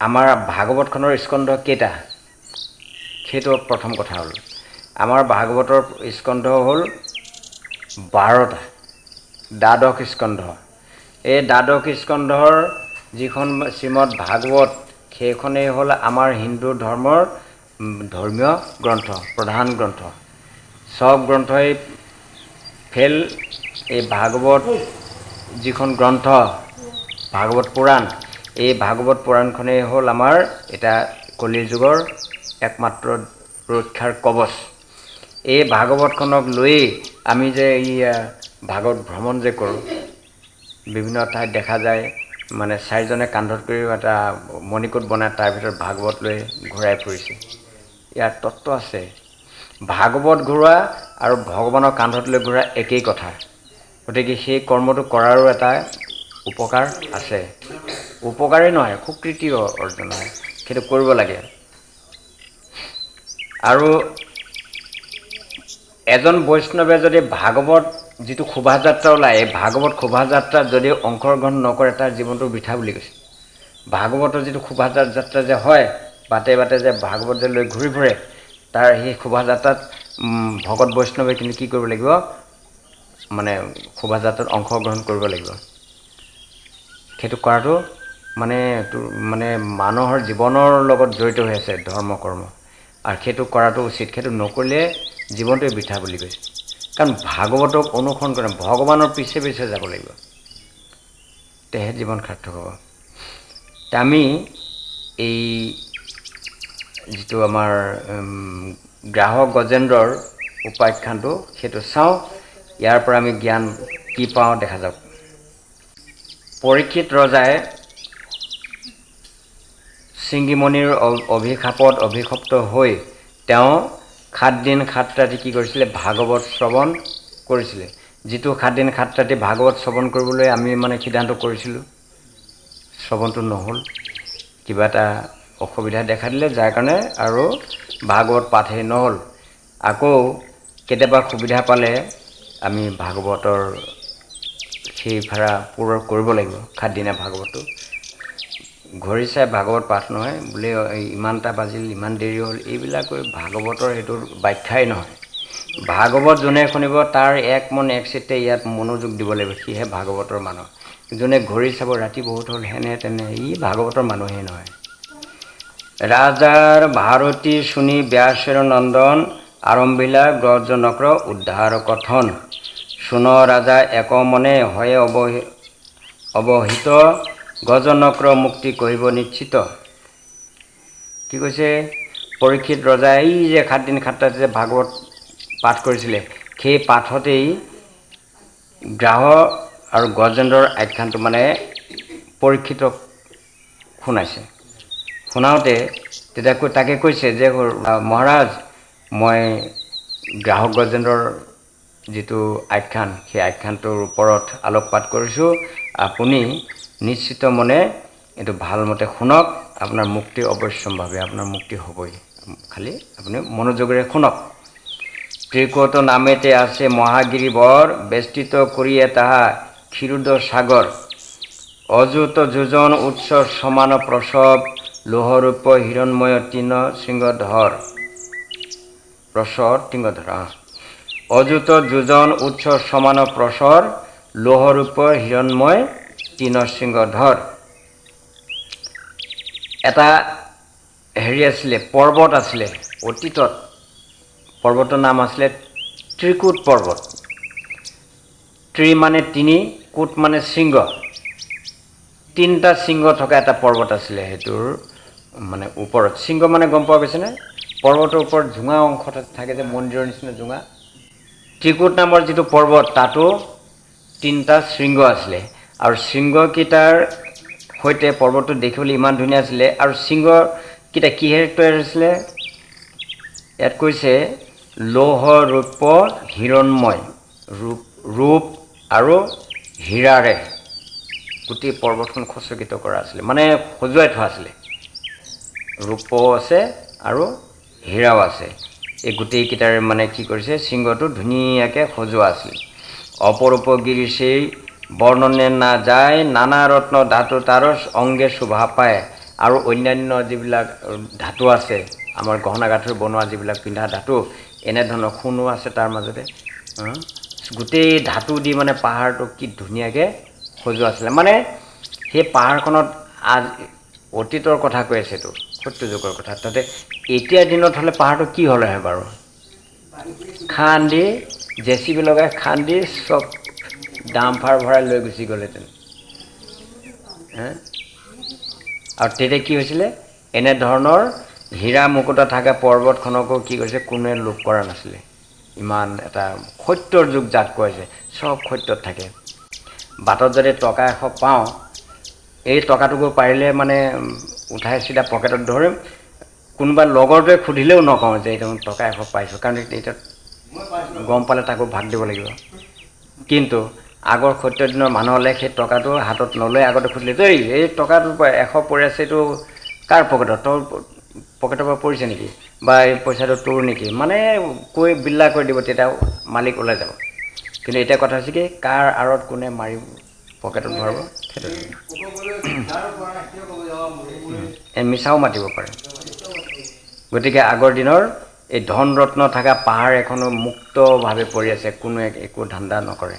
আমাৰ ভাগৱতখনৰ স্কন্ধ কেইটা সেইটো প্ৰথম কথা হ'ল। আমাৰ ভাগৱতৰ স্কন্ধ হ'ল 12টা, দ্বাদশ স্কন্ধ। এই দ্বাদশ স্কন্ধৰ যিখন শ্ৰীমদ ভাগৱত সেইখনেই হ'ল আমাৰ হিন্দু ধৰ্মৰ ধৰ্মীয় গ্ৰন্থ, প্ৰধান গ্ৰন্থ। চব গ্ৰন্থই ফেল এই ভাগৱত যিখন গ্ৰন্থ ভাগৱত পুৰাণ, এই ভাগৱত পুৰাণখনেই হ'ল আমাৰ এটা কলিৰ যুগৰ একমাত্ৰ ৰক্ষাৰ কৱচ। এই ভাগৱতখনক লৈয়ে আমি যে এই ভাগৱত ভ্ৰমণ যে কৰোঁ, বিভিন্ন ঠাইত দেখা যায় মানে 4জনে কান্ধত কৰিও এটা মণিকোট বনাই তাৰ ভিতৰত ভাগৱত লৈ ঘূৰাই ফুৰিছে। ইয়াৰ তত্ত্ব আছে। ভাগৱত ঘূৰোৱা আৰু ভগৱানৰ কান্ধত লৈ ঘূৰা একেই কথা। গতিকে সেই কৰ্মটো কৰাৰো এটা উপকাৰ আছে। উপকাৰেই নহয়, স্বীকৃতি অৰ্জন হয়, সেইটো কৰিব লাগে। আৰু এজন বৈষ্ণৱে যদি ভাগৱত যিটো শোভাযাত্ৰা ওলায়, এই ভাগৱত শোভাযাত্ৰাত যদি অংশগ্ৰহণ নকৰে তাৰ জীৱনটো বৃথা বুলি কৈছে। ভাগৱতৰ যিটো শোভাযাত্ৰা যে হয়, বাটে বাটে যে ভাগৱত যে লৈ ঘূৰি ফুৰে, তাৰ সেই শোভাযাত্ৰাত ভকত বৈষ্ণৱে কিন্তু কি কৰিব লাগিব, মানে শোভাযাত্ৰাত অংশগ্ৰহণ কৰিব লাগিব। সেইটো কৰাটো মানে মানুহৰ জীৱনৰ লগত জড়িত হৈ আছে ধৰ্ম কৰ্ম, আৰু সেইটো কৰাটো উচিত। সেইটো নকৰিলে জীৱনটোৱে বৃথা বুলি কৈছে। কাৰণ ভাগৱতক অনুসৰণ কৰে, ভগৱানৰ পিছে পিছে যাব লাগিব, তেহে জীৱন সাৰ্থক হ'ব। আমি এই যিটো আমাৰ গ্ৰাহক গজেন্দ্ৰৰ উপাখ্যানটো সেইটো চাওঁ। ইয়াৰ পৰা আমি জ্ঞান কি পাওঁ দেখা যাওক। পৰীক্ষিত ৰজাই শৃংগীমণিৰ অভিশাপত অভিশপ্ত হৈ তেওঁ 7 দিন 7 ৰাতি কি কৰিছিলে, ভাগৱত শ্ৰৱণ কৰিছিলে। যিটো 7 দিন 7 ৰাতি ভাগৱত শ্ৰৱণ কৰিবলৈ আমি সিদ্ধান্ত কৰিছিলোঁ, শ্ৰৱণটো নহ'ল, কিবা এটা অসুবিধা দেখা দিলে, যাৰ কাৰণে আৰু ভাগৱত পাঠেই নহ'ল। আকৌ কেতিয়াবা সুবিধা পালে আমি ভাগৱতৰ সেই ভাড়া পূৰণ কৰিব লাগিব। 7 দিনীয়া ভাগৱতটো ঘড়ী চাই ভাগৱত পাঠ নহয় বোলে, ইমানটা বাজিল, ইমান দেৰি হ'ল, এইবিলাক ভাগৱতৰ সেইটোৰ ব্যাখ্যাই নহয়। ভাগৱত যোনে শুনিব তাৰ এক মন এক চিত্তে ইয়াত মনোযোগ দিব লাগিব, সিহে ভাগৱতৰ মানুহ। যোনে ঘড়ী চাব ৰাতি বহুত হ'ল হেনে তেনে, ই ভাগৱতৰ মানুহেই নহয়। ৰাজাৰ ভাৰতী শুনি ব্যাসেৰ নন্দন, আৰম্ভিলা গজনক্ৰ উদ্ধাৰ কথন। শুন ৰাজা এক মনে হয়ে অৱহিত, গজনক্ৰ মুক্তি কহিব নিশ্চিত। কি কৈছে, পৰীক্ষিত ৰজাই এই যে 7 দিন 7 ৰাতি যে ভাগৱত পাঠ কৰিছিলে, সেই পাঠতেই গ্ৰাহ আৰু গজেন্দ্ৰৰ আখ্যানটো পৰীক্ষিতক শুনাইছে। শুনাওঁতে তেতিয়া তাকে কৈছে যে, মহাৰাজ মই গ্ৰাহক গজেন্দ্ৰৰ যিটো আখ্যান, সেই আখ্যানটোৰ ওপৰত আলোকপাত কৰিছোঁ। আপুনি নিশ্চিত মনে এইটো ভালমতে শুনক, আপোনাৰ মুক্তি অৱশ্যম্ভাৱী, আপোনাৰ মুক্তি হ'বই, খালি আপুনি মনোযোগেৰে শুনক। ত্ৰিকুট নামেতে আছে মহাগিৰি বৰ, বেষ্টিত কৰিয়ে তাহা ক্ষীৰোদ সাগৰ। অযুত যোজন উৎস সমান প্ৰসৱ, লোহৰূপ হিৰণ্ময় তৃণ শৃংগধৰ। প্ৰসৰ তৃণধৰ। অযুত যোজন উৎস সমান প্ৰসৰ, লোহৰূপ হিৰণ্ময় তৃণ শৃংগধৰ। এটা আছিলে, পৰ্বত আছিলে অতীতত। পৰ্বতৰ নাম আছিলে ত্ৰিকুট পৰ্বত। ত্ৰি মানে 3, কুট মানে শৃংগ। 3টা শৃংগ থকা এটা পৰ্বত আছিলে। সেইটোৰ ওপৰত শৃংগ গম পোৱা গৈছেনে? পৰ্বতৰ ওপৰত জোঙা অংশ থাকে যে, মন্দিৰৰ নিচিনা জোঙা। ত্ৰিকুট নামৰ যিটো পৰ্বত, তাতো 3টা শৃংগ আছিলে। আৰু শৃংগকেইটাৰ সৈতে পৰ্বতটো দেখিবলৈ ইমান ধুনীয়া আছিলে। আৰু শৃংগকেইটা কিহেৰে তৈয়াৰ হৈছিলে? ইয়াত কৈছে লৌহ ৰূপ হিৰণ্ময়, ৰূপ আৰু হীৰাৰে গোটেই পৰ্বতখন খচকিত কৰা আছিলে, সজুৱাই থোৱা আছিলে। ৰূপও আছে আৰু হীৰাও আছে। এই গোটেইকেইটাৰে কি কৰিছে, শৃংগটো ধুনীয়াকৈ সজোৱা আছিল। অপৰূপ গিৰি সেই বৰ্ণনে না যায়, নানা ৰত্ন ধাতু তাৰ অংগে শোভা পায়। আৰু অন্যান্য যিবিলাক ধাতু আছে আমাৰ গহনা গাঁঠৰি বনোৱা যিবিলাক পিন্ধা ধাতু এনেধৰণৰ সোণো আছে তাৰ মাজতে গোটেই ধাতু দি মানে পাহাৰটো কি ধুনীয়াকৈ সজোৱা আছিলে মানে সেই পাহাৰখনত অতীতৰ কথা কৈ আছে এইটো সত্য যুগৰ কথা তাতে এতিয়া দিনত হ'লে পাহাৰটো কি হ'লেহে বাৰু খান্দি জেচিবি লগাই খান্দি চব ডাম্পাৰ ভৰাই লৈ গুচি গ'লহেঁতেন আৰু তেতিয়া কি হৈছিলে এনেধৰণৰ হীৰা মুকুতা থকা পৰ্বতখনকো কি কৰিছে কোনোৱে লোপ কৰা নাছিলে ইমান এটা সত্যৰ যুগ যাক কৈছে চব সত্যত থাকে বাটত যদি টকা 100 পাওঁ এই টকাটোকো পাৰিলে মানে উঠাই চিধা পকেটত ধৰিম কোনোবা লগৰটোৱে সুধিলেও নকওঁ যে এইটো টকা 100 পাইছোঁ কাৰণ এতিয়া গম পালে তাকো ভাগ দিব লাগিব কিন্তু আগৰ সত্য দিনৰ মানুহ হ'লে সেই টকাটো হাতত নলৈ আগতে সুধিলে দেই এই টকাটো 100 পৰি আছে এইটো কাৰ পকেটত তোৰ পকেটৰ পৰা পৰিছে নেকি বা এই পইচাটো তোৰ নেকি মানে কৈ বিল্লা কৰি দিব তেতিয়া মালিক ওলাই যাব কিন্তু এতিয়া কথা হৈছে কি কাৰ আঁৰত কোনে মাৰি পকেটত ভৰাব সেইটো মিছাও মাতিব পাৰে গতিকে আগৰ দিনৰ এই ধন ৰত্ন থকা পাহাৰ এখনো মুক্তভাৱে পৰি আছে কোনোৱে একো ধান্দা নকৰে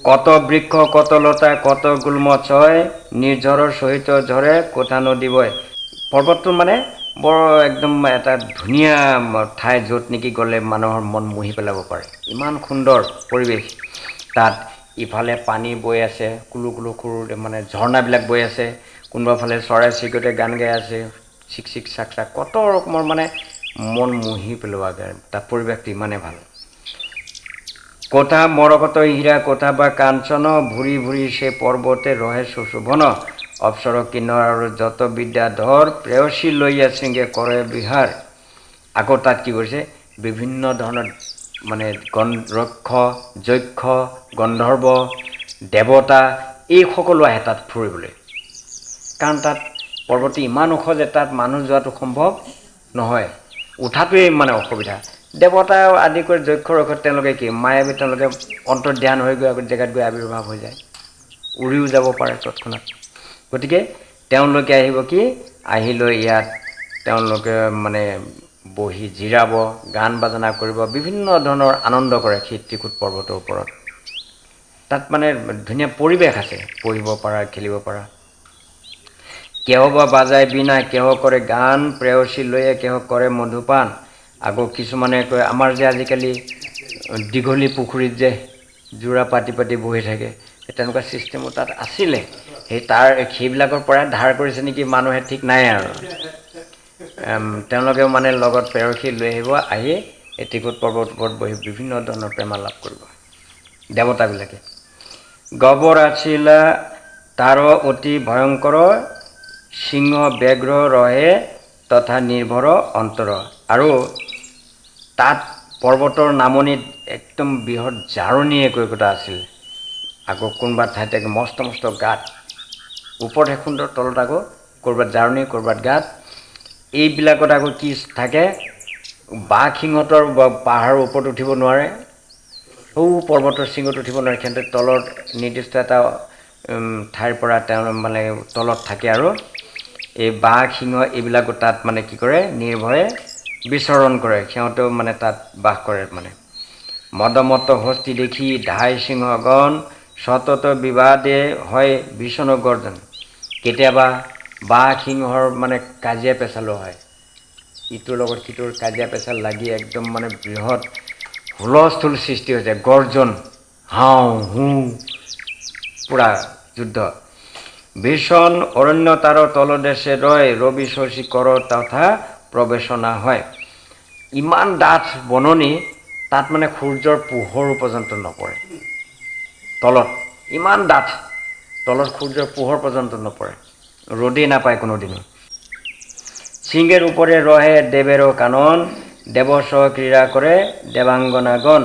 কত বৃক্ষ কত লতা কত গুল্ম ছয় নিৰ্ঝৰৰ সহিত ঝৰে কোঠা নদী বয় পৰ্বতটো মানে বৰ একদম এটা ধুনীয়া ঠাই য'ত নেকি গ'লে মানুহৰ মন মুহি পেলাব পাৰে ইমান সুন্দৰ পৰিৱেশ তাত ইফালে পানী বৈ আছে কুলু কুলু খুৰু মানে ঝৰ্ণাবিলাক বৈ আছে কোনোবা ফালে চৰাই চিৰিকটিয়ে গান গাই আছে চিক চিক চাক চাক কত ৰকমৰ মানে মন মুহি পেলোৱা তাত পৰিৱেশটো ইমানেই ভাল কোঠা মৰকত হীৰা কোঠা বা কাঞ্চন ভুৰি ভুৰি সে পৰ্বতে ৰহে সুশোভন অপ্সৰ কিন্নৰ আৰু যত বিদ্যাধৰ প্ৰেয়সী লৈয়া শৃংগে কৰে বিহাৰ আকৌ তাত কি কৰিছে বিভিন্ন ধৰণৰ মানে ৰক্ষ যক্ষ গন্ধৰ্ব দেৱতা এই সকলো আহে তাত ফুৰিবলৈ কাৰণ তাত পৰ্বতটো ইমান ওখ যে তাত মানুহ যোৱাটো সম্ভৱ নহয় উঠাটোৱেই মানে অসুবিধা দেৱতা আদি কৰি যক্ষ ৰক্ষ তেওঁলোকে কি মায়াবী তেওঁলোকে অন্তৰ্ধান হৈ গৈ জেগাত গৈ আৱিৰ্ভাৱ হৈ যায় উৰিও যাব পাৰে তৎক্ষণাত গতিকে তেওঁলোকে আহিব কি আহিলৈ ইয়াত তেওঁলোকে মানে বহি জিৰাব গান বাজনা কৰিব বিভিন্ন ধৰণৰ আনন্দ কৰে ত্ৰিকুট পৰ্বতৰ ওপৰত তাত মানে ধুনীয়া পৰিৱেশ আছে পঢ়িব পৰা খেলিব পৰা কেহ বা বাজায় বিনা কেহ কৰে গান প্ৰেয়সী লৈয়ে কেহ কৰে মধুপান আকৌ কিছুমানে কয় আমাৰ যে আজিকালি দীঘলী পুখুৰীত যে জোৰা পাতি পাতি বহি থাকে তেনেকুৱা ছিষ্টেমো তাত আছিলে সেইবিলাকৰ পৰা ধাৰ কৰিছে নেকি মানুহে ঠিক নাই আৰু তেওঁলোকেও মানে লগত প্ৰেয়সী লৈ আহিব আহি এই ত্ৰিকুট পৰ্বতৰ ওপৰত বহি বিভিন্ন ধৰণৰ প্ৰেমালাপ কৰিব দেৱতাবিলাকে গবৰ আছিলা তাৰ অতি ভয়ংকৰ সিংহ ব্যাঘ্ৰ ৰহে তথা নিৰ্ভৰ অন্তৰ আৰু তাত পৰ্বতৰ নামনিত একদম বৃহৎ জাৰণি একোটা আছিল আকৌ কোনোবা ঠাইতে মস্ত মস্ত গাঁত ওপৰত সুন্দৰ তলত আকৌ ক'ৰবাত জাৰণি ক'ৰবাত গাঁত এইবিলাকত আকৌ কি থাকে বাঘ সিংহতৰ পাহাৰৰ ওপৰত উঠিব নোৱাৰে পৰ্বতৰ শৃংগত উঠিব নোৱাৰে সিহঁতে তলত নিৰ্দিষ্ট এটা ঠাইৰ পৰা তেওঁ মানে তলত থাকে আৰু এই বাঘ সিংহ এইবিলাকো তাত মানে কি কৰে নিৰ্ভয়ে বিচৰণ কৰে সিহঁতেও মানে তাত বাস কৰে মানে মদমত হস্তি দেখি ধাই সিংহগণ সতত বিবাদে হয় ভীষণ গৰ্জন কেতিয়াবা বাঘ সিংহৰ মানে কাজিয়া পেচালো হয় ইটোৰ লগত সিটোৰ কাজিয়া পেচাল লাগি একদম মানে বৃহৎ হুলস্থুল সৃষ্টি হৈ যায় গৰ্জন হাও হু পুৰা যুদ্ধ ভীষণ অৰণ্য তাৰ তলদেশে ৰয় ৰবি শশী কৰ তথা প্ৰৱেশনা হয় ইমান ডাঠ বননি তাত মানে সূৰ্যৰ পোহৰ পৰ্যন্ত নপৰে তলত ইমান ডাঠ তলত সূৰ্যৰ পোহৰ পৰ্যন্ত নপৰে ৰ'দেই নাপায় কোনোদিনো সিংহের উপরে রহে দেবেরও কানন দেবসহ ক্রীড়া করে দেবাঙ্গনাগণ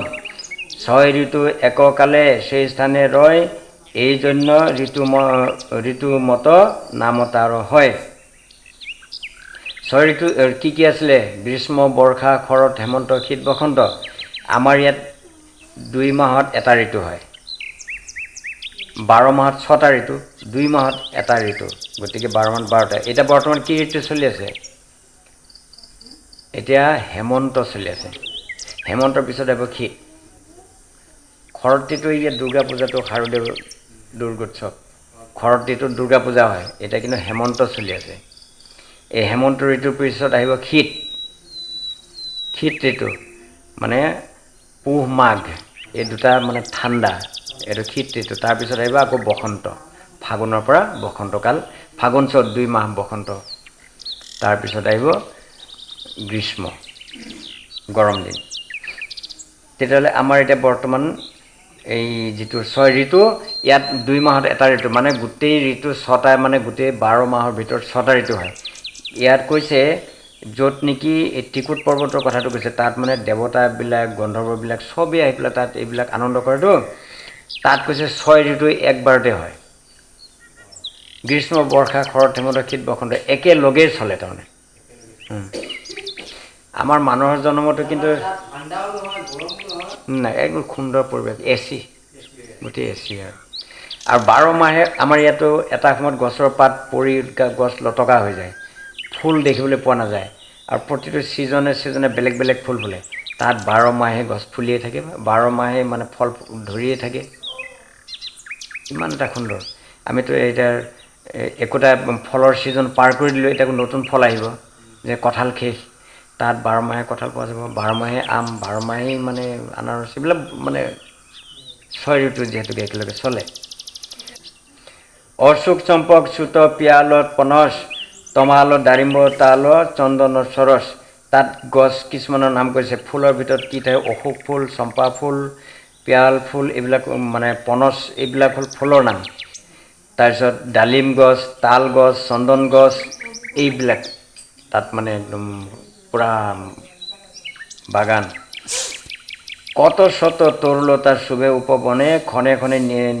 ছয় ঋতু এককালে সেই স্থানে রয় এই জন্য ঋতুমত নাম তার হয় ছয় ঋতু কি আছিলে গ্ৰীষ্ম বৰ্ষা শৰৎ হেমন্ত শীত বসন্ত আমাৰ ইয়াত 2 মাহত এটা ঋতু হয় 12 মাহত 6টা ঋতু, 2 মাহত এটা ঋতু, গতিকে 12 মাহত 12টা। এতিয়া বৰ্তমান কি ঋতু চলি আছে? এতিয়া হেমন্ত চলি আছে। হেমন্তৰ পিছত আহিব শীত। শৰৎ ঋতু এতিয়া দুৰ্গা পূজাটো শাৰদীয় দুৰ্গোৎসৱ, শৰৎ ঋতুত দুৰ্গা পূজা হয়। এতিয়া কিন্তু হেমন্ত চলি আছে। এই হেমন্ত ঋতুৰ পিছত আহিব শীত। শীত ঋতু মানে পুহ মাঘ, এই দুটা মানে ঠাণ্ডা, এইটো শীত ঋতু। তাৰপিছত আহিব আকৌ বসন্ত, ফাগুনৰ পৰা বসন্তকাল, ফাগুন চ'ত 2 মাহ বসন্ত। তাৰপিছত আহিব গ্ৰীষ্ম, গৰম দিন। তেতিয়াহ'লে আমাৰ এতিয়া বৰ্তমান এই যিটো 6 ঋতু, ইয়াত 2 মাহত এটা ঋতু, মানে গোটেই ঋতু 6টা, মানে গোটেই 12 মাহৰ ভিতৰত 6টা ঋতু হয়। ইয়াত কৈছে য'ত নেকি এই ত্ৰিকুট পৰ্বতৰ কথাটো কৈছে, তাত মানে দেৱতাবিলাক, গন্ধৰ্ববিলাক চবেই আহি পেলাই তাত এইবিলাক আনন্দ কৰেতো। তাত কৈছে 6 ঋতু একবাৰতে হয়। গ্ৰীষ্ম, বৰ্ষা, শৰৎ, হেমন্ত, শীত, বসন্ত একেলগেই চলে তাৰমানে। আমাৰ মানুহৰ জন্মতো কিন্তু নাই, একদম সুন্দৰ পৰিৱেশ, AC, গোটেই AC আৰু 12 মাহে আমাৰ ইয়াতো এটা সময়ত গছৰ পাত পৰি গছ লটকা হৈ যায়, ফুল দেখিবলৈ পোৱা নাযায়, আৰু প্ৰতিটো ছিজনে বেলেগ বেলেগ ফুল ফুলে। তাত 12 মাহে গছ ফুলিয়ে থাকে, 12 মাহে মানে ফল ধৰিয়ে থাকে। ইমান এটা সুন্দৰ। আমিতো এতিয়া একোটা ফলৰ ছিজন পাৰ কৰি দিলোঁ, এতিয়া নতুন ফল আহিব, যে কঁঠাল শেষ। তাত 12 মাহে কঁঠাল পোৱা যাব, 12 মাহে আম, 12 মাহেই মানে আনাৰস, এইবিলাক মানে 6 ঋতু যিহেতুকে একেলগে চলে। অশোক, চম্পক, চুত, পিয়ালত, পনস, তমাল, দাৰিম্ব, তাল, চন্দন, সৰস। তাত গছ কিছুমানৰ নাম কৈছে। ফুলৰ ভিতৰত কি থাকে? অশোক ফুল, চম্পা ফুল, পিয়াল ফুল, এইবিলাক মানে পনস, এইবিলাক হ'ল ফুলৰ নাম। তাৰপিছত ডালিম গছ, তাল গছ, চন্দন গছ, এইবিলাক তাত মানে একদম পুৰা বাগান। কত শত তৰুলতা শুভে উপবনে, খনে খনে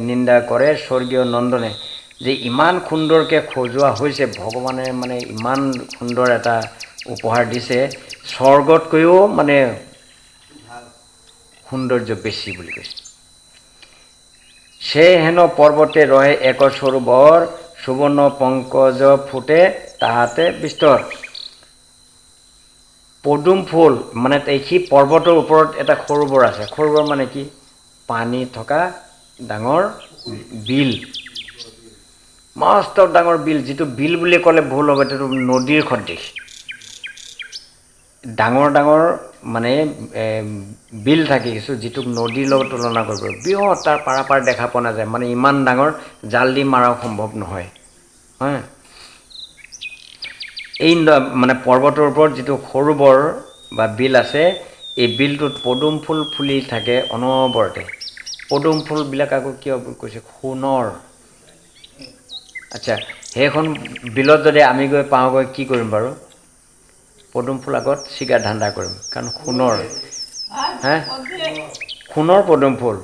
নিন্দা কৰে স্বৰ্গীয় নন্দনে। যে ইমান সুন্দৰকৈ সজোৱা হৈছে, ভগৱানে মানে ইমান সুন্দৰ এটা উপহাৰ দিছে, স্বৰ্গতকৈও মানে সৌন্দৰ্য বেছি বুলি কৈছে। সে হেন পৰ্বতে ৰহে এক সৰোবৰ, সুবৰ্ণ পংকজ ফুটে তাহাতে বিস্তৰ। পদুম ফুল মানে সি পৰ্বতৰ ওপৰত এটা সৰোবৰ আছে। সৰোবৰ মানে কি? পানী থকা ডাঙৰ বিল, মস্ত ডাঙৰ বিল। যিটো বিল বুলি ক'লে ভুল হ'ব, এইটো নদীৰ সদৃশ। ডাঙৰ ডাঙৰ মানে বিল থাকে কিছু, যিটোক নদীৰ লগত তুলনা কৰিব, বৃহৎ, তাৰ পাৰাপাৰ দেখা পোৱা নাযায়, মানে ইমান ডাঙৰ, জাল দি মাৰাও সম্ভৱ নহয়। হা, এই মানে পৰ্বতৰ ওপৰত যিটো সৰোবৰ বা বিল আছে, এই বিলটোত পদুম ফুল ফুলি থাকে অনবৰতে। পদুম ফুলবিলাক আকৌ কিয় কৈছে? সোণৰ। আচ্ছা, সেইখন বিলত যদি আমি গৈ পাওঁগৈ, কি কৰিম বাৰু? পদুম ফুল আগত ছিগা ধান্দা কৰিম, কাৰণ সোণৰ। হা, সোণৰ পদুম ফুল।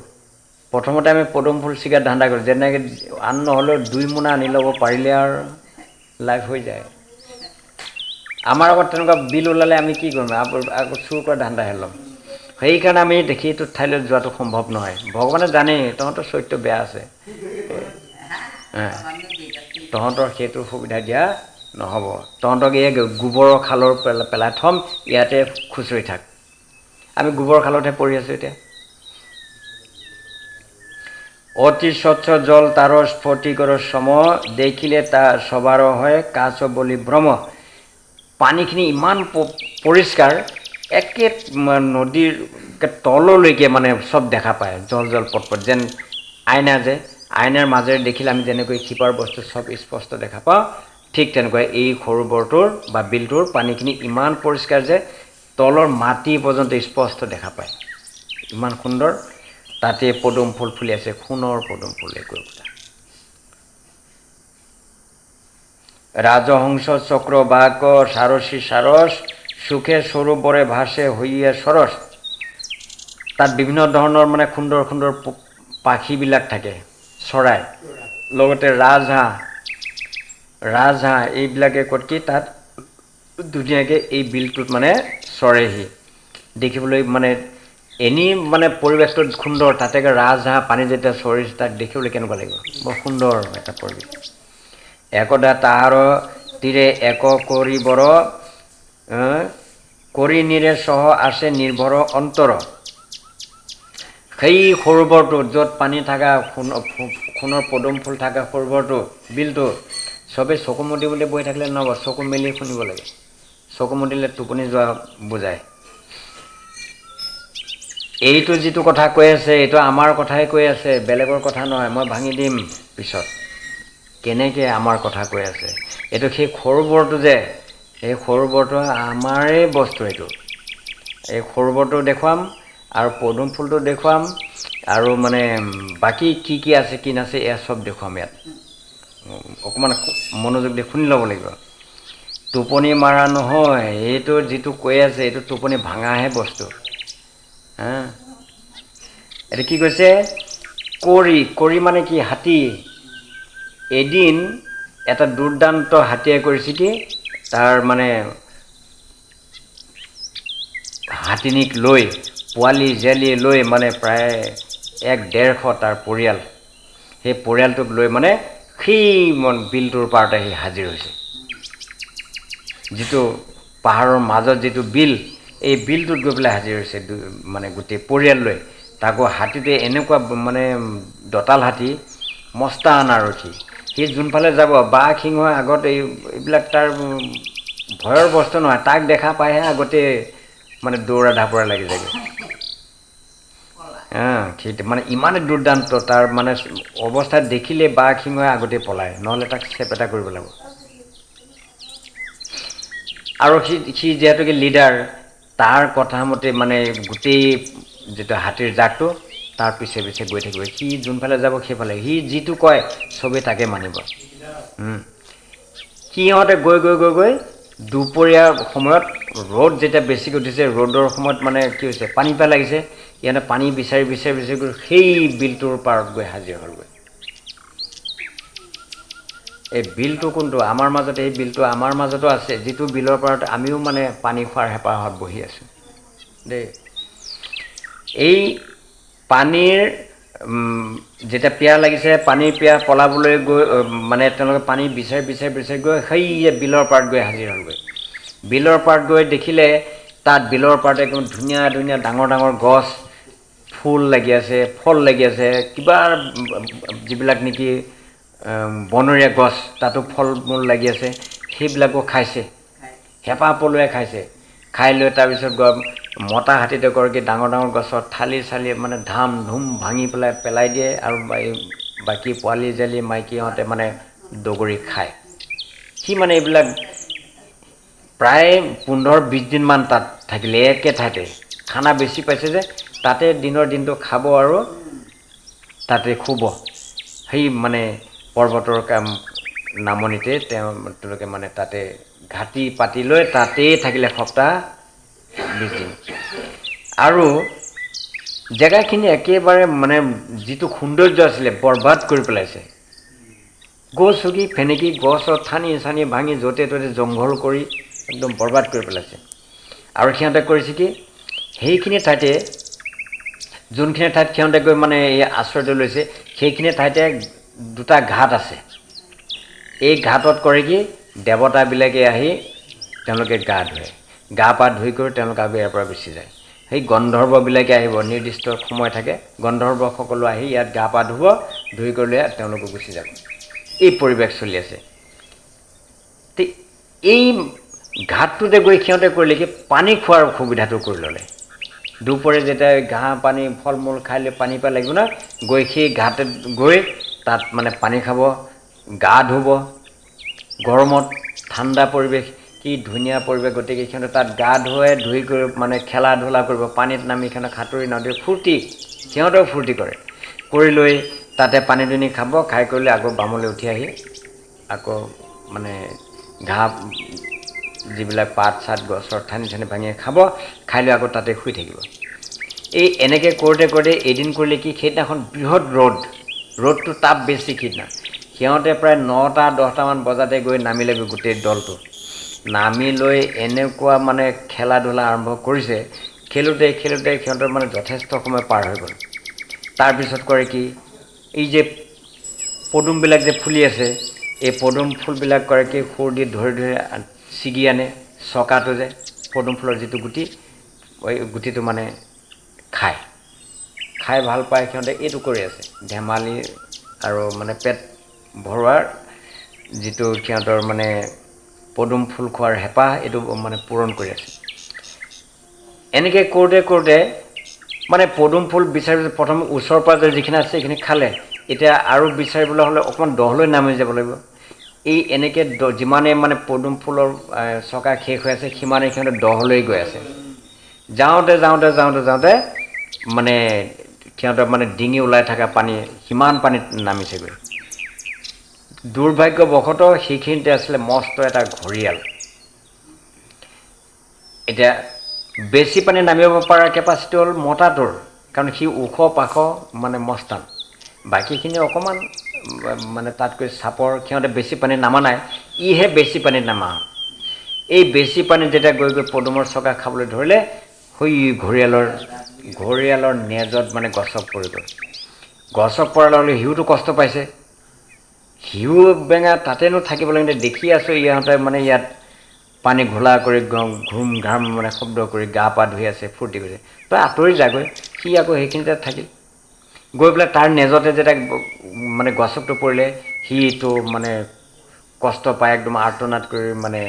প্ৰথমতে আমি পদুম ফুল ছিগা ধান্দা কৰিম। যেনেকৈ আন নহ'লেও 2 মোনা আনি ল'ব পাৰিলে আৰু লাইফ হৈ যায়। আমাৰ আগত তেনেকুৱা বিল ওলালে আমি কি কৰিম? আকৌ চুৰ কৰা ধান্দাহে ল'ম। সেইকাৰণে আমি দেখি এইটো ঠাইলৈ যোৱাটো সম্ভৱ নহয়। ভগৱানে জানেই তহঁতৰ চৰিত্ৰ বেয়া আছে, তহঁতৰ সেইটো সুবিধা দিয়া নহ'ব। তহঁতক এই গোবৰৰ খালৰ পেলাই থ'ম, ইয়াতে খুচৰি থাক। আমি গোবৰ খালতহে পৰি আছোঁ এতিয়া। অতি স্বচ্ছ জল তাৰ স্ফটিকৰ সম, দেখিলে তাৰ সবাৰ হয় কাছ বলি ভ্ৰম। পানীখিনি ইমান পৰিষ্কাৰ, একে নদীৰ তললৈকে মানে চব দেখা পায়, জল জল পটপট, যেন আইনা, যে আইনাৰ মাজেৰে দেখিলে আমি যেনেকৈ শিপাৰ বস্তু চব স্পষ্ট দেখা পাওঁ, ঠিক তেনেকৈ এই সৰোবৰটোৰ বা বিলটোৰ পানীখিনি ইমান পৰিষ্কাৰ যে তলৰ মাটি পৰ্যন্ত স্পষ্ট দেখা পায়। ইমান সুন্দৰ। তাতে পদুম ফুল ফুলি আছে, সোণৰ পদুম ফুল। একো কথা। ৰাজহংস চক্ৰ বাক সাৰসী সাৰস, সুখে সৰোবৰে ভাসে হৈয়ে সৰস। তাত বিভিন্ন ধৰণৰ মানে সুন্দৰ সুন্দৰ পাখীবিলাক থাকে, চৰাই, লগতে ৰাজহাঁহ এইবিলাকে ক'ত কি তাত ধুনীয়াকৈ এই বিলটোত মানে চৰেহি। দেখিবলৈ মানে এনেই মানে পৰিৱেশটো সুন্দৰ, তাতে ৰাজহাঁহ পানী যেতিয়া চৰিছে তাক দেখিবলৈ কেনেকুৱা লাগিব, বৰ সুন্দৰ এটা পৰিৱেশ। একদা তাহাৰ তীৰে এক কৰিবৰ কৰি নিৰে সহ আছে নিৰ্ভৰ অন্তৰ। সেই সৰোবৰটো য'ত পানী থকা সোণৰ পদুম ফুল থকা সৰোবৰটো, বিলটো চবেই চকু মুদি বুলি বহি থাকিলে নহ'ব, চকু মেলি শুনিব লাগে। চকু মুদিলে টোপনি যোৱা বুজায়। এইটো যিটো কথা কৈ আছে এইটো আমাৰ কথাই কৈ আছে, বেলেগৰ কথা নহয়। মই ভাঙি দিম পিছত কেনেকৈ আমাৰ কথা কৈ আছে। এইটো সেই সৰোবৰটো যে, এই সৰোবৰটো আমাৰে বস্তু। এইটো এই সৰোবৰটো দেখুৱাম আৰু পদুম ফুলটো দেখুৱাম আৰু মানে বাকী কি কি আছে কি নাছে এয়া চব দেখুৱাম ইয়াত। অকণমান মনোযোগ দি শুনি ল'ব লাগিব। টোপনি মাৰা নহয়, এইটো যিটো কৈ আছে এইটো টোপনি ভাঙাহে বস্তু। এইটো কি কৈছে, কৰি মানে কি, হাতী। এদিন এটা দুৰ্দান্ত হাতীয়ে কৰিছে কি, তাৰ মানে হাতীনীক লৈ, পোৱালি জীয়ালি লৈ মানে প্ৰায় 100-150 তাৰ পৰিয়াল, সেই পৰিয়ালটোক লৈ মানে সেই বিলটোৰ পাৰতে সি হাজিৰ হৈছে। যিটো পাহাৰৰ মাজত যিটো বিল, এই বিলটোত গৈ পেলাই হাজিৰ হৈছে মানে গোটেই পৰিয়াল লৈ। তাকো হাতীটোৱে এনেকুৱা মানে দঁতাল হাতী, মস্তান আৰু সি যোনফালে যাব, বাঘ সিংহ আগত এইবিলাক তাৰ ভয়ৰ বস্তু নহয়। তাক দেখা পাইহে আগতে মানে দৌৰা ঢাপৰা লাগি যায়গৈ। সেইটো মানে ইমানেই দুৰ্দান্ত, তাৰ মানে অৱস্থা দেখিলে বাঘ সিংহে আগতে পলায়, নহ'লে তাক চেপেটা কৰিব লাগিব। আৰু সি যিহেতুকে লিডাৰ, তাৰ কথা মতে মানে গোটেই যিটো হাতীৰ জাকটো তাৰ পিছে পিছে গৈ থাকিব। সি যোনফালে যাব সেইফালে, সি যিটো কয় চবেই তাকে মানিব। সিহঁতে গৈ গৈ গৈ গৈ দুপৰীয়াৰ সময়ত ৰ'দ যেতিয়া বেছিকৈ উঠিছে, ৰ'দৰ সময়ত মানে কি হৈছে, পানী পিয়াহ লাগিছে। ইয়াতে পানী বিচাৰি বিচাৰি বিচাৰি গৈ সেই বিলটোৰ পাৰত গৈ হাজিৰ হ'লগৈ। এই বিলটো কোনটো, আমাৰ মাজত এই বিলটো আমাৰ মাজতো আছে, যিটো বিলৰ পাৰত আমিও মানে পানী খোৱাৰ হেঁপাহত বহি আছোঁ দেই। এই পানীৰ যেতিয়া পিয়াহ লাগিছে, পানীৰ পিয়াহ পলাবলৈ গৈ মানে তেওঁলোকে পানী বিচাৰি বিচাৰি বিচাৰি গৈ সেই বিলৰ পাৰত গৈ হাজিৰ হ'লগৈ। বিলৰ পাৰত গৈ দেখিলে তাত বিলৰ পাৰত একদম ধুনীয়া ধুনীয়া ডাঙৰ ডাঙৰ গছ, ফুল লাগি আছে, ফল লাগি আছে, কিবা যিবিলাক নেকি বনৰীয়া গছ, তাতো ফল মূল লাগি আছে। সেইবিলাকো খাইছে, হেঁপাহ পলুৱাই খাইছে। খাই লৈ তাৰপিছত মতা হাতীতে কি ডাঙৰ ডাঙৰ গছত ঠালি চালি মানে ধাম ধুম ভাঙি পেলাই দিয়ে, আৰু বাকী পোৱালি জালি মাইকীহঁতে মানে দগৰি খায়। সি মানে এইবিলাক প্ৰায় 15-20 দিনমান তাত থাকিলে একে ঠাইতে। খানা বেছি পাইছে যে তাতে দিনটো খাব আৰু তাতে শুব। সেই মানে পৰ্বতৰ নামনিতে তেওঁলোকে মানে তাতে ঘাটি পাতি লৈ তাতেই থাকিলে 20 দিন। আৰু জেগাখিনি একেবাৰে মানে যিটো সৌন্দৰ্য আছিলে বৰবাদ কৰি পেলাইছে। গছকি ফেনেকি গছৰ ঠানি চানি ভাঙি য'তে ত'তে জংঘল কৰি একদম বৰবাদ কৰি পেলাইছে। আৰু সিহঁতে কৰিছে কি, সেইখিনি ঠাইতে যোনখিনি ঠাইত সিহঁতে গৈ মানে এই আশ্ৰয়টো লৈছে, সেইখিনি ঠাইতে 2টা ঘাট আছে। এই ঘাটত কৰে কি, দেৱতাবিলাকে আহি তেওঁলোকে গা ধুৱে। গা পা ধুই কৰি তেওঁলোকে আকৌ ইয়াৰ পৰা গুচি যায়। সেই গন্ধৰ্ববিলাকে আহিব, নিৰ্দিষ্ট সময় থাকে, গন্ধৰ্বসকলো আহি ইয়াত গা পা ধুব, ধুই কৰিলে তেওঁলোকে গুচি যাব। এই পৰিৱেশ চলি আছে। এই ঘাটটোতে গৈ সিহঁতে কৰিলে কি, পানী খোৱাৰ সুবিধাটো কৰি ল'লে। দুপৰীয়া যেতিয়া ঘাঁহ পানী ফল মূল খাই লৈ পানী পাই লাগিব নহয়, গৈ সেই ঘাটত গৈ তাত মানে পানী খাব, গা ধুব। গৰমত ঠাণ্ডা পৰিৱেশ, কি ধুনীয়া পৰিৱেশ। গতিকে সিহঁতে তাত গা ধুই কৰি মানে খেলা ধূলা কৰিব, পানীত নামি সিহঁতে সাঁতুৰি নদীৰ ফূৰ্তি, সিহঁতেও ফূৰ্তি কৰে। কৰি লৈ তাতে পানী দুনি খাব, খাই কৰিলে আকৌ বামলৈ উঠি আহি আকৌ মানে ঘাঁহ যিবিলাক পাত চাত গছৰ ঠানি ঠানি ভাঙি খাব, খাই লৈ আকৌ তাতে শুই থাকিব। এই এনেকৈ কৰোঁতে কৰোঁতে এদিন কৰিলে কি, সেইদিনাখন বৃহৎ ৰ'দটো তাপ বেছি। সিহঁতে প্ৰায় 9টা-10টামান বজাতে গৈ নামিলেগৈ গোটেই দলটো। নামি লৈ এনেকুৱা মানে খেলা ধূলা আৰম্ভ কৰিছে। খেলোঁতে সিহঁতৰ মানে যথেষ্ট সময় পাৰ হৈ গ'ল। তাৰপিছত কৰে কি, এই যে পদুমবিলাক যে ফুলি আছে, এই পদুম ফুলবিলাক কৰে কি সুৰ দি ধৰি ছিগি আনে চকাটো যে পদুম ফুলৰ যিটো গুটি, এই গুটিটো মানে খাই ভাল পায় সিহঁতে। এইটো কৰি আছে ধেমালি আৰু মানে পেট ভৰোৱাৰ যিটো সিহঁতৰ মানে পদুম ফুল খোৱাৰ হেঁপাহ, এইটো মানে পূৰণ কৰি আছে। এনেকৈ কৰোঁতে মানে পদুম ফুল বিচাৰি প্ৰথম ওচৰৰ পৰা যিখিনি আছে সেইখিনি খালে। এতিয়া আৰু বিচাৰিবলৈ হ'লে অকণমান দহলৈ নামি যাব লাগিব। এই এনেকৈ যিমানে মানে পদুম ফুলৰ চকা শেষ হৈ আছে সিমানে সিহঁতে দহলৈ গৈ আছে। যাওঁতে মানে সিহঁতৰ মানে ডিঙি ওলাই থকা পানী, সিমান পানীত নামিছেগৈ। দুৰ্ভাগ্যবশতঃ সেইখিনিতে আছিলে মস্ত এটা ঘঁৰিয়াল। এতিয়া বেছি পানী নামিব পৰা কেপাচিটি হ'ল মতাটোৰ, কাৰণ সি ওখ পাখ মানে মস্তান। বাকীখিনি অকণমান মানে তাতকৈ চাপৰ, সিহঁতে বেছি পানীত নামা নাই, ইহে বেছি পানীত নামা। এই বেছি পানীত যেতিয়া গৈ পদুমৰ চকা খাবলৈ ধৰিলে, সৈ ঘঁৰিয়ালৰ নেজত মানে গছক পৰি গ'ল। গছক পৰাৰ লগে লগে সিওতো কষ্ট পাইছে। সিও বেঙা তাতেনো থাকিব লাগে, দেখি আছোঁ ইহঁতে মানে ইয়াত পানী ঘোলা কৰি ঘুম ঘাম মানে শব্দ কৰি গা পা ধুই আছে, ফূৰ্তি কৰিছে। তই আঁতৰি যাগৈ। সি আকৌ সেইখিনিতে থাকিল। গৈ পেলাই তাৰ নেজতে যেতিয়া মানে গছকটো পৰিলে, সিটো মানে কষ্ট পায় একদম আৰ্তনাদ কৰি মানে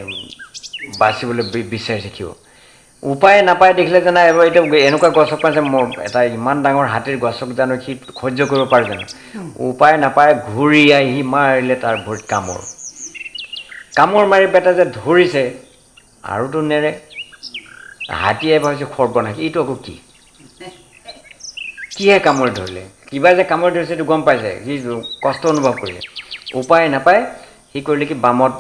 বাচিবলৈ বিচাৰিছে। সিও উপায় নাপায় দেখিলে যে নাই, এতিয়া এনেকুৱা গছক পাইছে, এটা ইমান ডাঙৰ হাতীৰ গছক জানো সি সহ্য কৰিব পাৰে জানো? উপায় নাপায় ঘূৰি আহি মাৰিলে তাৰ ভৰিত কামোৰ মাৰি পেটে যে ধৰিছে, আৰুতো নেৰে। হাতীয়ে ভাবিছে সৰ্বনাশ, এইটো আকৌ কিহে কামুৰি ধৰিলে? কিবা যে কামুৰি ধৰিছে এইটো গম পাইছে, সি কষ্ট অনুভৱ কৰিছে। উপায় নাপায় সি কৰিলে কি বামত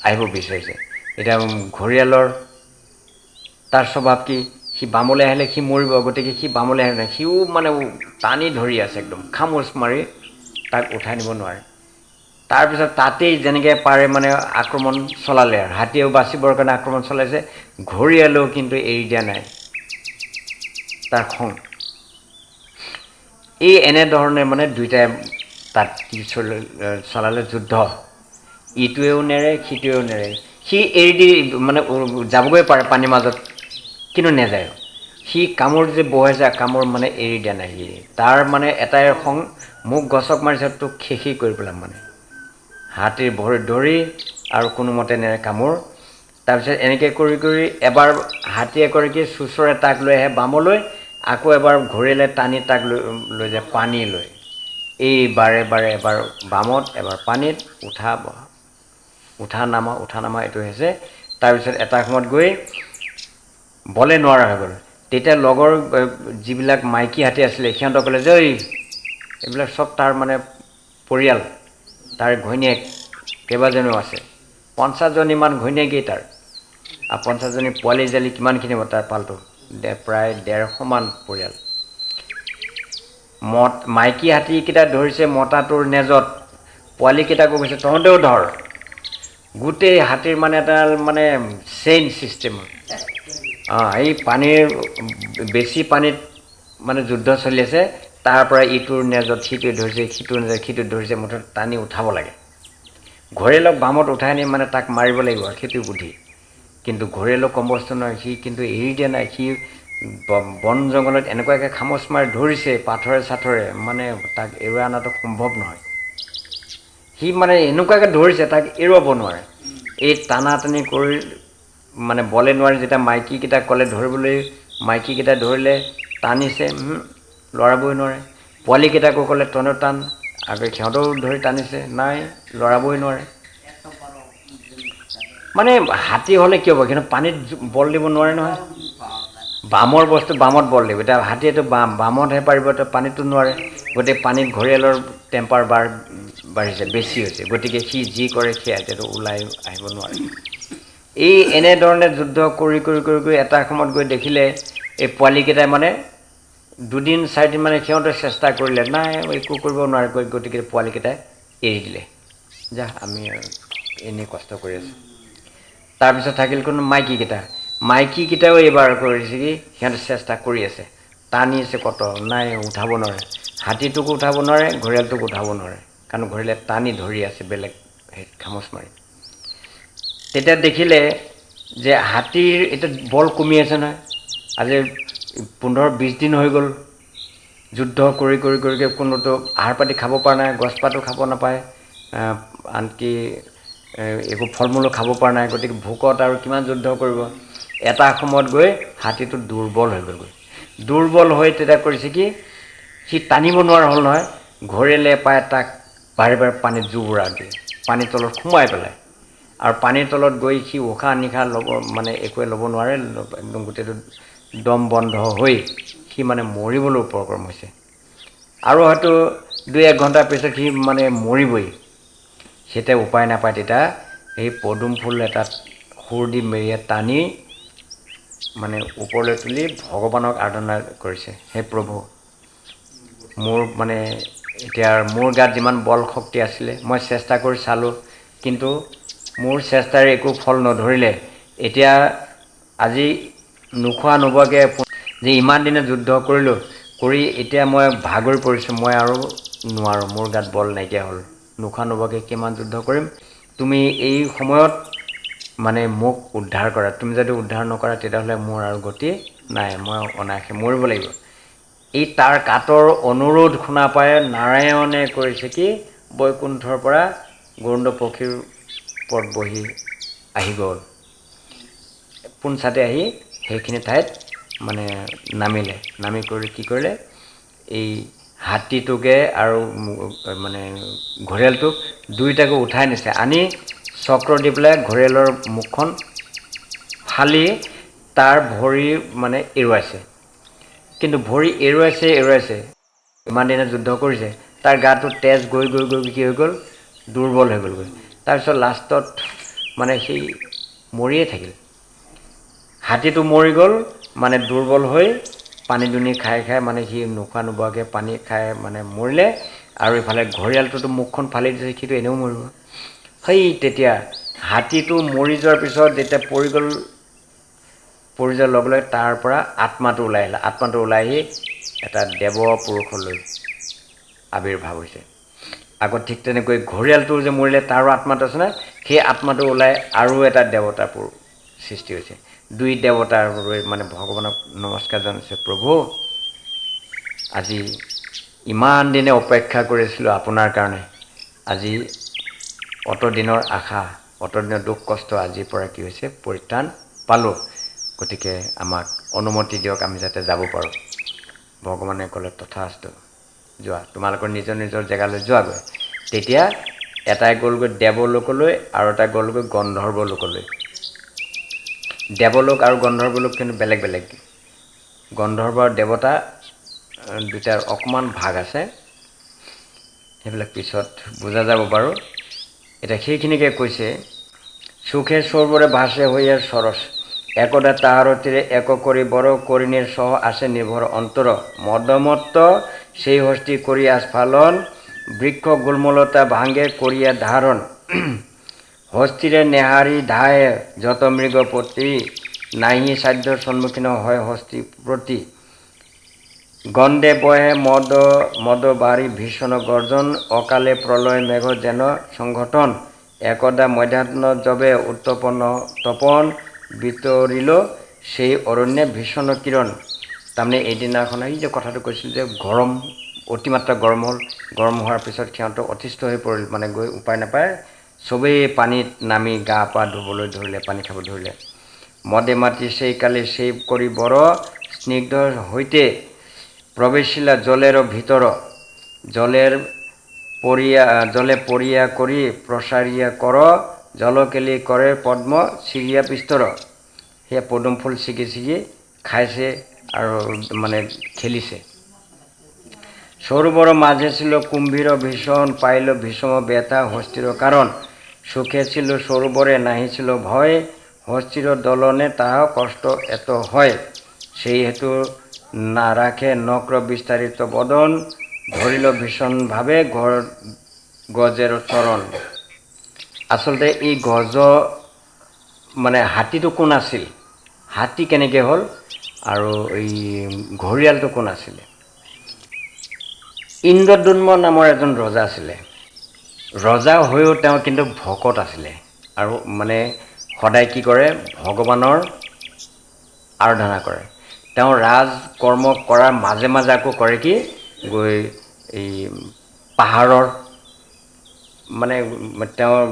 আহিব বিচাৰিছে। এতিয়া ঘঁৰিয়ালৰ তাৰ স্বভাৱ কি, সি বামলৈ আহিলে সি মৰিব, গতিকে সি বামলৈ আহিলে সিও মানে টানি ধৰি আছে, একদম খামোচ মাৰি তাক উঠাই নিব নোৱাৰে। তাৰপিছত তাতেই যেনেকৈ পাৰে মানে আক্ৰমণ চলালে আৰু হাতীয়েও বাচিবৰ কাৰণে আক্ৰমণ চলাইছে। ঘঁৰিয়ালেও কিন্তু এৰি দিয়া নাই তাৰ খং। এই এনেধৰণে মানে দুইটাই তাত চলালে যুদ্ধ। ইটোৱেও নেৰে সিটোৱেও নেৰে। সি এৰি দি মানে যাবগৈ পাৰে পানীৰ মাজত, কিন্তু নেযায়। সি কামোৰ যে বহুৱাইছে, কামোৰ মানে এৰি দিয়া নাই। সি তাৰ মানে এটাই খং, মোক গছক মাৰিছে তোক শেষেই কৰি পেলাম মানে। হাতীৰ ভৰিত ধৰি আৰু কোনোমতে নেৰে কামোৰ। তাৰপিছত এনেকৈ কৰি এবাৰ হাতীয়ে কৰে কি, চোঁচৰে তাক লৈ আহে বামলৈ, আকৌ এবাৰ ঘঁৰিয়ালে টানি তাক লৈ যায় পানীলৈ। এই বাৰে এবাৰ বামত এবাৰ পানীত, উঠা নামা এইটো হৈছে। তাৰপিছত এটা সময়ত গৈ বলে নোৱাৰা হৈ গ'ল। তেতিয়া লগৰ যিবিলাক মাইকী হাতী আছিলে সিহঁতক ক'লে যে এইবিলাক চব তাৰ মানে পৰিয়াল, তাৰ ঘৈণীয়েক কেইবাজনীও আছে, 50জনীমান ঘৈণীয়েকেই তাৰ, আৰু 50জনী পোৱালি জালি কিমানখিনি হ'ব তাৰ পালটো, প্ৰায় 150মান পৰিয়াল। মাইকী হাতীকেইটা ধৰিছে মতাটোৰ নেজত, পোৱালিকেইটাকো কৈছে তহঁতেও ধৰ। গোটেই হাতীৰ মানে এটা মানে চেইন ছিষ্টেম। এই পানীৰ বেছি পানীত মানে যুদ্ধ চলি আছে, তাৰ পৰা ইটোৰ নেজত সিটোৱে ধৰিছে, সিটোৰ নেজত সিটোৱে ধৰিছে, মুঠতে টানি উঠাব লাগে। ঘঁৰিয়ালক বামত উঠাই আনি মানে তাক মাৰিব লাগিব, সেইটো বুদ্ধি। কিন্তু ঘঁৰিয়ালৰ কম বস্তু নহয়, সি কিন্তু এৰি দিয়া নাই। সি বন জংঘলত এনেকুৱাকৈ খামোচ মাৰি ধৰিছে পাথৰে চাথৰে, মানে তাক এৰুৱাই অনাটো সম্ভৱ নহয়। সি মানে এনেকুৱাকৈ ধৰিছে তাক এৰুৱাব নোৱাৰে। এই টানা টানি কৰি মানে বলে নোৱাৰি যেতিয়া মাইকীকেইটাক ক'লে ধৰিবলৈ, মাইকীকেইটা ধৰিলে, টানিছে, লৰাবই নোৱাৰে। পোৱালিকেইটাকো ক'লে তহঁতেও টান, আকৌ সিহঁতেও ধৰি টানিছে, নাই লৰাবই নোৱাৰে। মানে হাতী হ'লে কি হ'ব, কিন্তু পানীত বল দিব নোৱাৰে নহয়। বামৰ বস্তু বামত বল দিব। এতিয়া হাতীয়েতো বামতহে পাৰিব, পানীতো নোৱাৰে। গতিকে পানীত ঘঁৰিয়ালৰ টেম্পাৰ বাঢ়িছে, বেছি হৈছে, গতিকে সি যি কৰে সেয়া এতিয়াতো ওলাই আহিব নোৱাৰে। এই এনেধৰণে যুদ্ধ কৰি এটা সময়ত গৈ দেখিলে এই পোৱালিকেইটাই মানে 2-4দিন মানে সিহঁতে চেষ্টা কৰিলে, নাই একো কৰিব নোৱাৰে, গতিকে পোৱালিকেইটাই এৰি দিলে, যা আমি আৰু এনেই কষ্ট কৰি আছোঁ। তাৰপিছত থাকিল কোনো মাইকীকেইটা। মাইকীকেইটাও এইবাৰ কৰিছে কি সিহঁতে চেষ্টা কৰি আছে, টানি আছে কত, নাই উঠাব নোৱাৰে। হাতীটোকো উঠাব নোৱাৰে, ঘৰিয়ালটোক উঠাব নোৱাৰে, কাৰণ ঘৰিয়ালে টানি ধৰি আছে বেলেগ খামোচ মাৰি। তেতিয়া দেখিলে যে হাতীৰ এতিয়া বল কমি আছে নহয়। আজি 15-20 দিন হৈ গ'ল যুদ্ধ কৰি কৰি কৰি কোনোতো আহাৰ পাতি খাব পৰা নাই, গছপাতো খাব নাপায়, আনকি একো ফল মূলো খাব পৰা নাই। গতিকে ভোকত আৰু কিমান যুদ্ধ কৰিব। এটা সময়ত গৈ হাতীটো দুৰ্বল হৈ গ'লগৈ। দুৰ্বল হৈ তেতিয়া কৰিছে কি, সি টানিব নোৱাৰা হ'ল নহয়। ঘৰিয়ালে পায় তাক বাৰে বাৰে পানীত জুবুৰা দিয়ে, পানীৰ তলত সোমাই পেলাই। আৰু পানীৰ তলত গৈ সি উশাহ নিশাহ ল'ব মানে একোৱে ল'ব নোৱাৰে, একদম গোটেইটো দম বন্ধ হৈ সি মানে মৰিবলৈ উপক্ৰম হৈছে। আৰু হয়তো 2-1 ঘণ্টাৰ পিছত সি মানে মৰিবই। সেইতে উপায় নাপায় তেতিয়া এই পদুম ফুল এটাত সুৰ দি মেৰিয়াই টানি মানে ওপৰলৈ তুলি ভগৱানক আৰাধনা কৰিছে, হে প্ৰভু, মোৰ মানে এতিয়া মোৰ গাত যিমান বল শক্তি আছিলে মই চেষ্টা কৰি চালোঁ, কিন্তু মোৰ চেষ্টাৰ একো ফল নধৰিলে। এতিয়া আজি নোখোৱা নোবোৱাকৈ যে ইমান দিনে যুদ্ধ কৰিলোঁ, কৰি এতিয়া মই ভাগৰি পৰিছোঁ, মই আৰু নোৱাৰোঁ, মোৰ গাত বল নাইকিয়া হ'ল, নোখোৱা নোবোৱাকৈ কিমান যুদ্ধ কৰিম, তুমি এই সময়ত মানে মোক উদ্ধাৰ কৰা। তুমি যদি উদ্ধাৰ নকৰা তেতিয়াহ'লে মোৰ আৰু গতি নাই, মই অনায়াসে মৰিব লাগিব। এই তাৰ কাতৰ অনুৰোধ শুনা পাই নাৰায়ণে কৰিছে কি, বৈকুণ্ঠৰ পৰা গৰুড় পক্ষীৰ ওপৰত বহি আহি গ'ল, পোনছাতে আহি সেইখিনি ঠাইত মানে নামিলে। নামি কৰি কি কৰিলে, এই হাতীটোকে আৰু মানে ঘৰিয়ালটোক দুয়োটাকে উঠাই নিছে, আনি চক্ৰ দি পেলাই ঘৰিয়ালৰ মুখখন ফালি তাৰ ভৰি মানে এৰুৱাইছে। কিন্তু ভৰি এৰুৱাইছে, ইমান দিনে যুদ্ধ কৰিছে, তাৰ গাটো তেজ গৈ গৈ গৈ কি হৈ গ'ল, দুৰ্বল হৈ গ'লগৈ। তাৰপিছত লাষ্টত মানে সি মৰিয়ে থাকিল। হাতীটো মৰি গ'ল, মানে দুৰ্বল হৈ পানী দুনি খাই খাই মানে সি নোখোৱা নোবোৱাকৈ পানী খাই মানে মৰিলে। আৰু ইফালে ঘৰিয়ালটোতো মুখখন ফালি দিছে, সিটো এনেও মৰিব। সেই তেতিয়া হাতীটো মৰি যোৱাৰ পিছত যেতিয়া পৰি যোৱাৰ লগে লগে তাৰ পৰা আত্মাটো ওলাই আহিলে। আত্মাটো ওলাই আহি এটা দেৱ পুৰুষলৈ আৱিৰ্ভাৱ হৈছে। আগত ঠিক তেনেকৈ ঘৰিয়ালটো যে মৰিলে তাৰো আত্মাটো আছে নহয়, সেই আত্মাটো ওলাই আৰু এটা দেৱতাৰ সৃষ্টি হৈছে। 2 দেৱতাৰ মানে ভগৱানক নমস্কাৰ জনাইছে, প্ৰভু আজি ইমান দিনে অপেক্ষা কৰিছিলোঁ আপোনাৰ কাৰণে, আজি অতদিনৰ আশা, অতদিনৰ দুখ কষ্ট আজিৰ পৰা কি হৈছে, পৰিত্ৰাণ পালোঁ। গতিকে আমাক অনুমতি দিয়ক, আমি যাতে যাব পাৰোঁ। ভগৱানে ক'লে তথাস্তু, যোৱা, তোমালোকৰ নিজৰ নিজৰ জেগালৈ যোৱাগৈ। তেতিয়া এটাই গ'লগৈ দেৱলোকলৈ আৰু এটা গ'লগৈ গন্ধৰ্ব লোকলৈ। দেৱলোক আৰু গন্ধৰ্ব লোক কিন্তু বেলেগ বেলেগ। গন্ধৰ্ব আৰু দেৱতা দুটাৰ অকণমান ভাগ আছে, সেইবিলাক পিছত বুজা যাব বাৰু। এতিয়া সেইখিনিকে কৈছে, সুখে সৰ্বৰে ভাসে হইয়া সরস, একদা তাহার তীরে এক করি বড় করিণীর সহ আসে নির্ভর অন্তর, মদমত্ত সেই হস্তি করিয়া স্ফালন, বৃক্ষ গুল্মলতা ভাঙ্গে করিয়া ধারণ, হস্তিরে নেহারি ধায়ে যত মৃগপতি, নাহি সাধ্য সম্মুখীন হয় হস্তি প্রতি, গন্ধে বহে মদ বাড়ি ভীষণ গর্জন, অকালে প্রলয় মেঘ যেন সংঘটন, একদা মধ্যাহ্ন যবে উত্তপন তপন, বিতৰিল সেই অৰণ্যে ভীষণ কিৰণ। তাৰমানে এইদিনাখন এই যে কথাটো কৈছিল যে গৰম, অতিমাত্ৰা গৰম হ'ল, গৰম হোৱাৰ পিছত সিহঁতৰ অতিষ্ঠ হৈ পৰিল, মানে গৈ উপায় নাপায় চবেই পানীত নামি গা পা ধুবলৈ ধৰিলে, পানী খাব ধৰিলে। মদে মাতি সেই কালে সেই কৰি বৰ স্নিগ্ধ হইতে প্রবেশিলা জলের ভিতর, জলে পরিয়া করি প্রসারিয়া কর, জলকেলি করে পদ্ম ছিগিয়া বিস্তর। সেয়া পদুম ফুল ছিগি ছিগি খাইছে আৰু মানে খেলিছে। সরোবর মাঝে ছিল কুম্ভীর ভীষণ, পাইল ভীষণ ব্যথা হস্তির কারণ, সুখে ছিল সরোবরে নাহি ছিল ভয়, হস্তির দলনে তাহা কষ্ট এত হয়, সেই হেতু না রাখে নক্র বিস্তারিত বদন, ধরিল ভীষণভাৱে গজেৰ চৰণ। আচলতে এই গজ মানে হাতীটো কোন আছিল? হাতী কেনেকৈ হ'ল আৰু এই ঘৰিয়ালটো কোন আছিলে ইন্দ্ৰদ্যুম্ন নামৰ এজন ৰজা আছিলে ৰজা হৈও তেওঁ কিন্তু ভকত আছিলে আৰু মানে সদায় কি কৰে ভগৱানৰ আৰাধনা কৰে তেওঁ ৰাজ কৰ্ম কৰাৰ মাজে মাজে আকৌ কৰে কি গৈ এই পাহাৰৰ মানে তেওঁৰ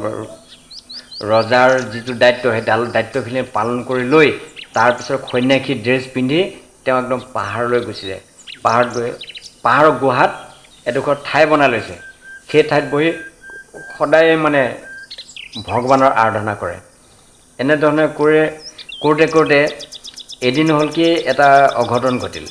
ৰজাৰ যিটো দায়িত্ব সেই দায়িত্বখিনি পালন কৰি লৈ তাৰপিছত সন্যাসী ড্ৰেছ পিন্ধি তেওঁ একদম পাহাৰলৈ গুচি যায় পাহাৰত গৈ পাহাৰৰ গুহাত এডোখৰ ঠাই বনাই লৈছে সেই ঠাইত বহি সদায় মানে ভগৱানৰ আৰাধনা কৰে এনেধৰণে কৰোঁতে এদিন হ'ল কি এটা অঘটন ঘটিল